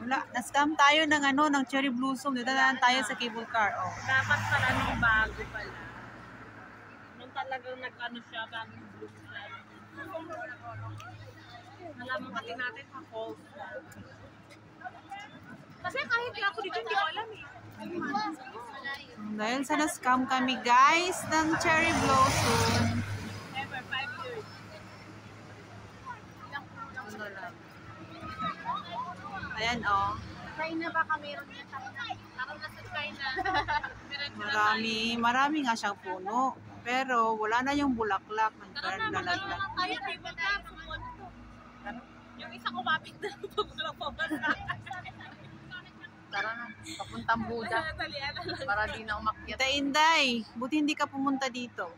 Wala, na-scam tayo ng ng cherry blossom. Dito na tayo sa cable car. Oh. Dapat pala nung bago pala. Nung talagang nag-ano siya, bagong bloom siya. Nalaman pati natin pa false. Kasi kahit ako dito, hindi ko alam eh. Dahil sa na-scam kami guys ng cherry blossom. Ever, 5 years. Ayan oh. China baka meron niya China. Parang nasa China. Marami nga siyang puno. Pero wala na yung bulaklak. Tara na, magkano lang tayo. Yung isa kumapit na Tara na, papuntang Buda. Para di na umakyat. Inday, buti hindi ka pumunta dito.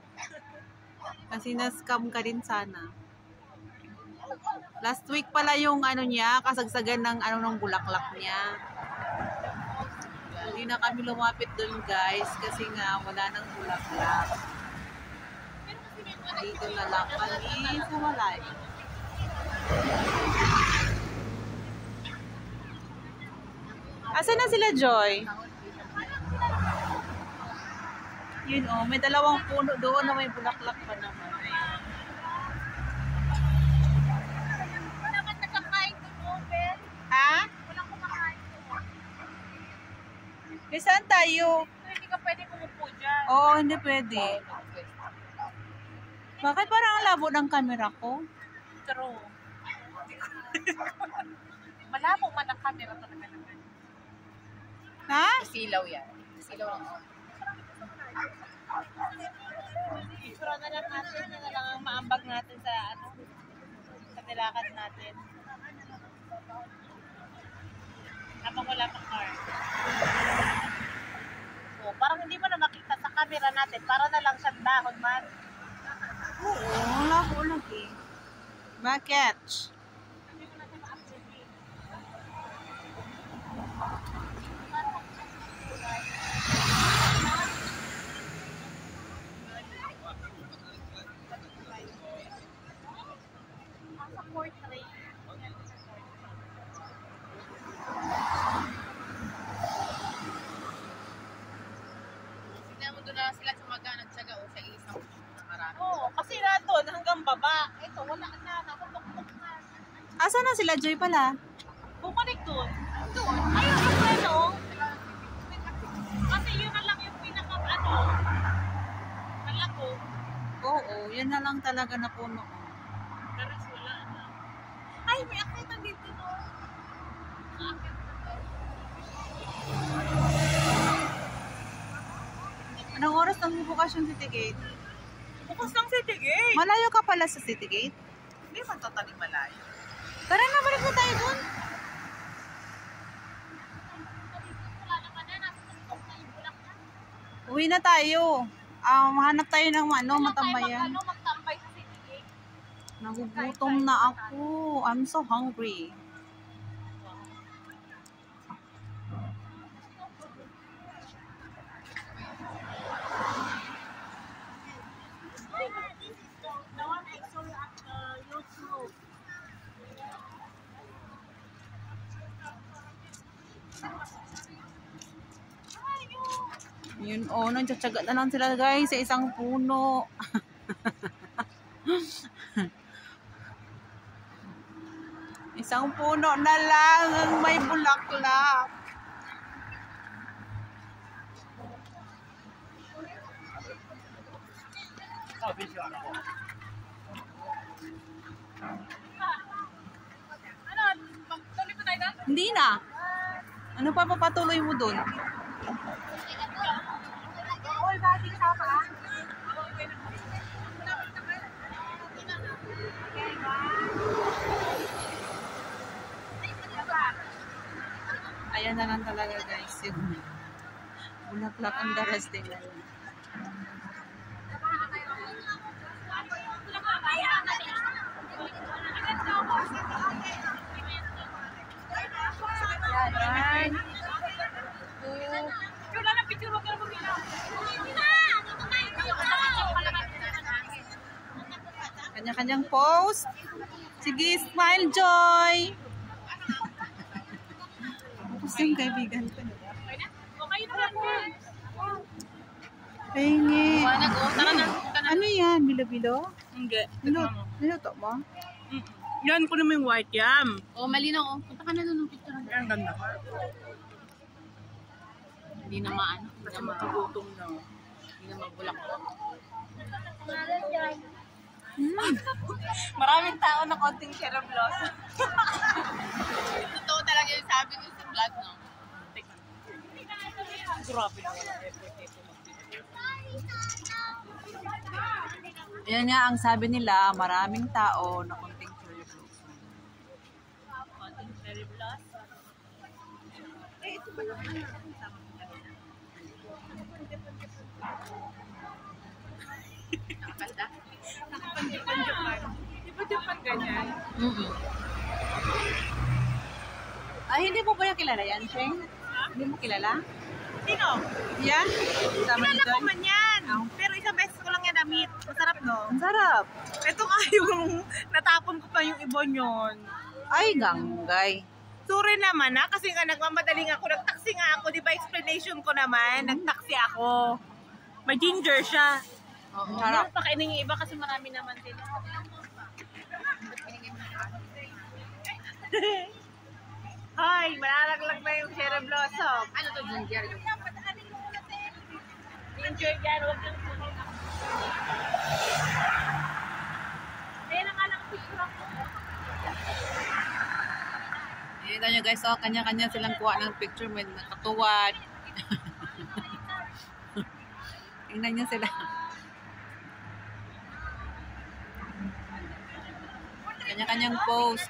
Kasi na-scam ka din sana. Last week pala yung niya, kasagsagan ng ng bulaklak niya. Hindi na kami lumapit doon guys kasi nga wala nang bulaklak. Dito na lang kami sa Malay. Asan na sila Joy? Yun oh, may dalawang puno doon na may bulaklak pa naman. Ha? Walang kumakain ko. Saan tayo? Hindi ka pwede kumupo dyan. Oo, hindi pwede. Bakit parang ang labo ng camera ko? True. Malabo man ang camera talaga naman. Ha? Silaw yan. Silaw lang. Picture na lang natin. Yan na lang ang maambag natin sa sa nilakad natin. Habang wala pang car. So, parang hindi mo na makita sa camera natin. Para na lang siyang dahon man. Oo, labo lagi. Bakit? Hindi mo natin ma-update eh. Sa portrait. Tignan mo doon na sila tsumaga, nagtsaga o sa isang marami. Oo, kasi na doon hanggang baba. Ito, wala na. Nakapukpuk na. Asan na sila Joy pala? Bumalik doon. Doon. Ayun yung ano. Kasi yun na lang yung malako. Oo, yan na lang talaga na puno. Pero wala na. Ay, may akitan dito no. Anong oras nang bukas yung City Gate? Bukas ng City Gate. Malayo ka pala sa City Gate? Hindi man totally malayo. Tara na, balik na tayo dun. Uwi na tayo. Hanap tayo ng matambayan. Magtambay sa City Gate. Nagugutom na ako. I'm so hungry. Yun nagtsatsaga na lang sila guys sa isang puno. Isang puno na lang ang may bulaklak. Tuloy pa tayo doon? Hindi na. Ano pa papatuloy mo dun? Oy, bakit ka pa? Ayan na lang talaga guys. Yung bulaklak ang daras din. Yan. Wala na picture mo pero bumila. Kanya-kanyang post. Sige, smile Joy. Gusto yung kaibigan ko. Okay na lang po. Pahingi. Wanag, tara na. Ano yan? Bilo-bilo? Hindi. Niluto mo? Yan ko naman yung white yam. Oh, malinaw. Punta ka na doon ng picture. Ang ganda. Hindi na maano. Kasi matugutom na. Hindi na magbulak. Maraming tao na konting cherry blossom. Totoo talaga yung sabi niyo sa vlog, no? Grabe na. Yan nga ang sabi nila, maraming tao na konting cherry blossom. Konting cherry blossom. Ito ba naman? Nakakanda. Nakapandipan-dipan. Di ba dipan ganyan? Ay, hindi mo ba yung kilala yan, Shane? Hindi mo kilala? Sino? Yan? Sama Kilala ni ko Joy? man yan. Pero isang beses ko lang yan na-meet. Masarap, no? Ang sarap. Ito nga yung natapon ko pa yung ibon yun. Ay, ganggay. Sorry naman ha, kasi nga nagmamadaling ako. Nagtaksi nga ako, di ba explanation ko naman? Nagtaksi ako. May ginger siya. Oo. Sarap. Pakainin yung iba kasi marami naman sila. Hoy, malalaglag na yung cherry blossom. Ano to, ginger? Ginger yan, huwag yung sunin ako. Ayan ang anak picture ako. Kita nyo guys, oh, kanya-kanya silang kuha ng picture. May nakatuwad. Tingnan nyo sila. Kanya-kanyang post.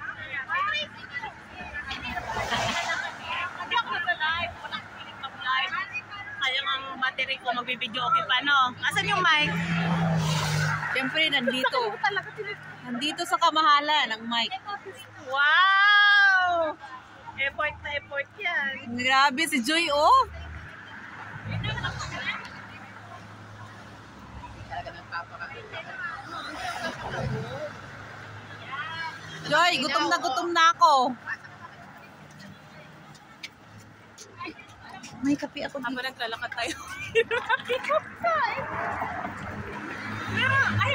Hindi ako sa live. Walang piling mag-live. Kaya ang battery ko magbibideo okay pa, no? Asan yung mic? Siyempre, nandito. Nandito sa kamahalan ng mic. Wow! Effort na effort yan. Grabe si Joy, oh. Talaga ng papa. Joy, gutom na ako. May kape ako dito. Habang naglalakad tayo.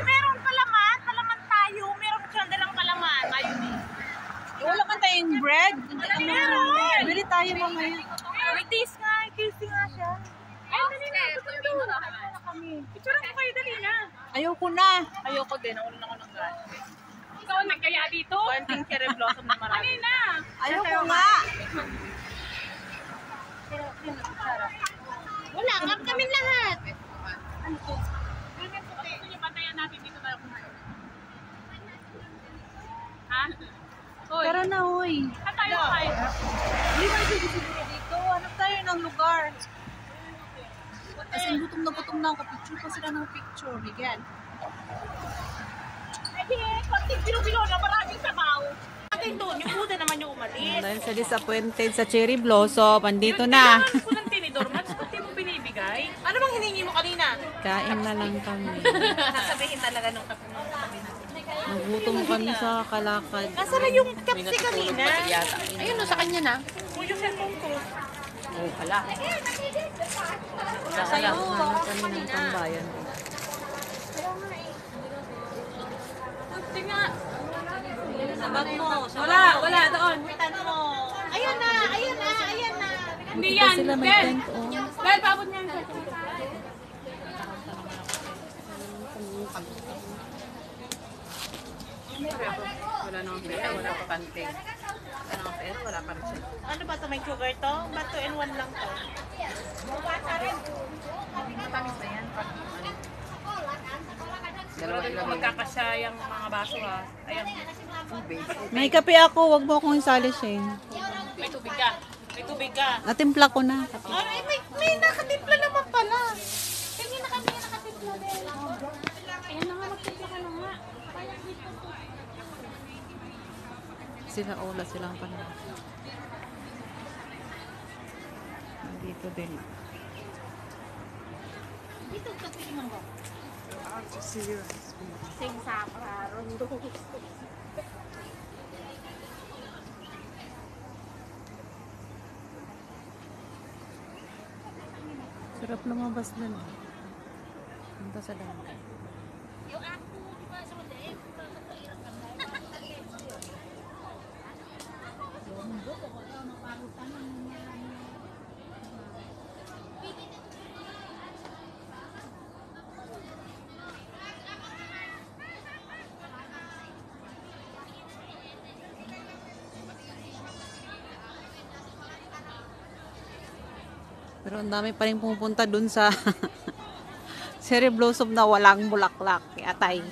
Meron palaman. Palaman tayo. Meron siyang dalang palaman. Mayonnaise. Wala man tayong bread. Meron! Bili tayo mamaya. May taste nga. Tasty nga siya. Ay, dali na. Picturean ko kayo, dali na. Ayoko na. Ayoko din. Nakulan ako ng gas. Ikaw ang nagkaya dito? Konting cherry blossom na marami. na. Ayoko nga. Wala. Kami lahat. Gusto niyo bantayan natin dito tayo kumain? Ha? Hoy, Tara na, hoy. saan tayo kumain? Hindi ba ito dito? Hanap tayo ng lugar. Kasi gutom na ako. Picture pa sila ng picture. Miguel. Konting bilo-bilo na maraming sabaw. Atin doon. Yung puda naman yung umalis. Dahil sa disappointed sa cherry blossom, andito na. Kailangan ko ng tinidor. Mas kunti mo binibigay. Ano bang hiningi mo kanina? Kain na lang kami. Sasabihin talaga nung kapatid. Nagutom kami sa kalakad. Nasa na yung kapsi kanina? Ayun, no, sa kanya na. O yung cellphone ko. Oo, pala. Sa'yo. Hanap kami ng tambayan. Wala doon. Ayan na. Hindi Dito yan. sila may Bel! tent, oh. Bel, paabot niya yung Wala nang pera, wala pa kante. Wala nang pera, wala pa rin siya. Ano ba ito? May sugar to? Ba't 2 in 1 lang to? matamis na yan. Pag, ano, Sigurado ko magkakasya yung mga baso ha. Ayan. May kape ako, wag mo akong isali, Shane. May tubig ka. May tubig ka. Natimpla ko na. Ay, may nakatimpla naman pala. Kanya na kami nakatimpla din. Ayan na nga, magtimpla ka na nga. Sila ola silang panahon. Nandito din. Dito, kasi naman ba? Serious. Sing sa rondo. Sarap lumabas dun. Punta sa dagat. Pero ang dami pa rin pumupunta dun sa cherry blossom na walang bulaklak. Atay.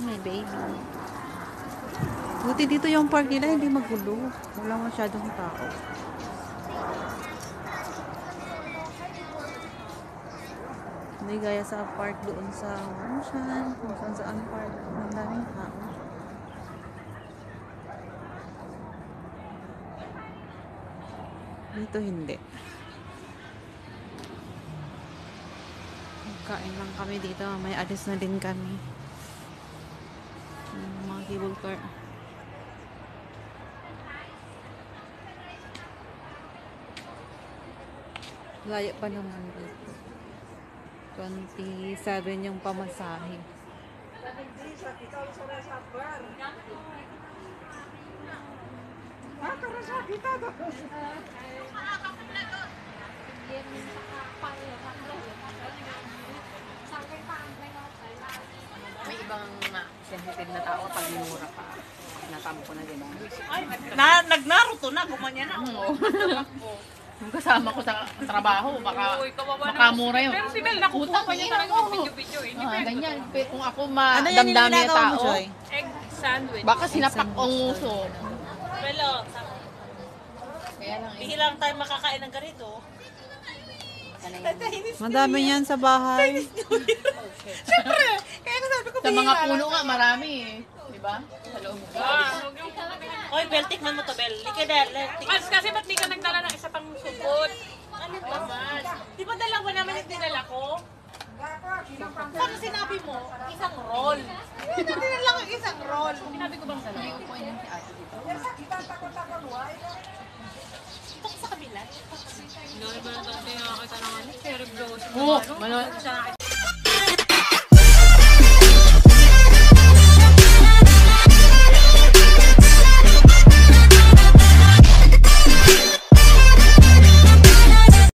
May baby. Buti dito yung park nila, hindi magulo. Wala masyadong tao. Hindi gaya sa park doon sa Ocean, kung saan saan park. Ang daming tao. Dito hindi. Kain lang kami dito. May alis na din kami. Mga cable car. Layo pa naman dito. 27 yung pamasahe. May ibang sensitive na tao pag minura ka. Natampo na, di ba? Ay, nagnaruto na, gumanya na. Yung kasama ko sa trabaho, baka makamura yun. Pero si Mel, nakukuha pa niya talaga mag-video-video eh. Hindi pwede. Ganyan. Kung ako Ano yan yung madamdami na ginagawa mo, tao, Joy? Egg sandwich. baka sinapak ang nguso. Pero, Kaya lang, bihilang tayo makakain ng ganito. Madami yan sa bahay. Siyempre, kaya nga sabi ko, sa mga puno nga, marami eh. Di ba? Sa loob. Oy, Bel, tikman mo to, Bel. Lika na, Mas kasi ba't di ka nagdala ng isa pang sugod? ano ba, Mas? Di ba dalawa naman yung dinala ko? Saan sinabi mo? Isang roll. Hindi na lang ang isang roll. Sinabi ko bang sa loob? Kung yan si ate dito. Ito sa kabila. Hindi ba natin nakakita ng cherry blossom? Oo,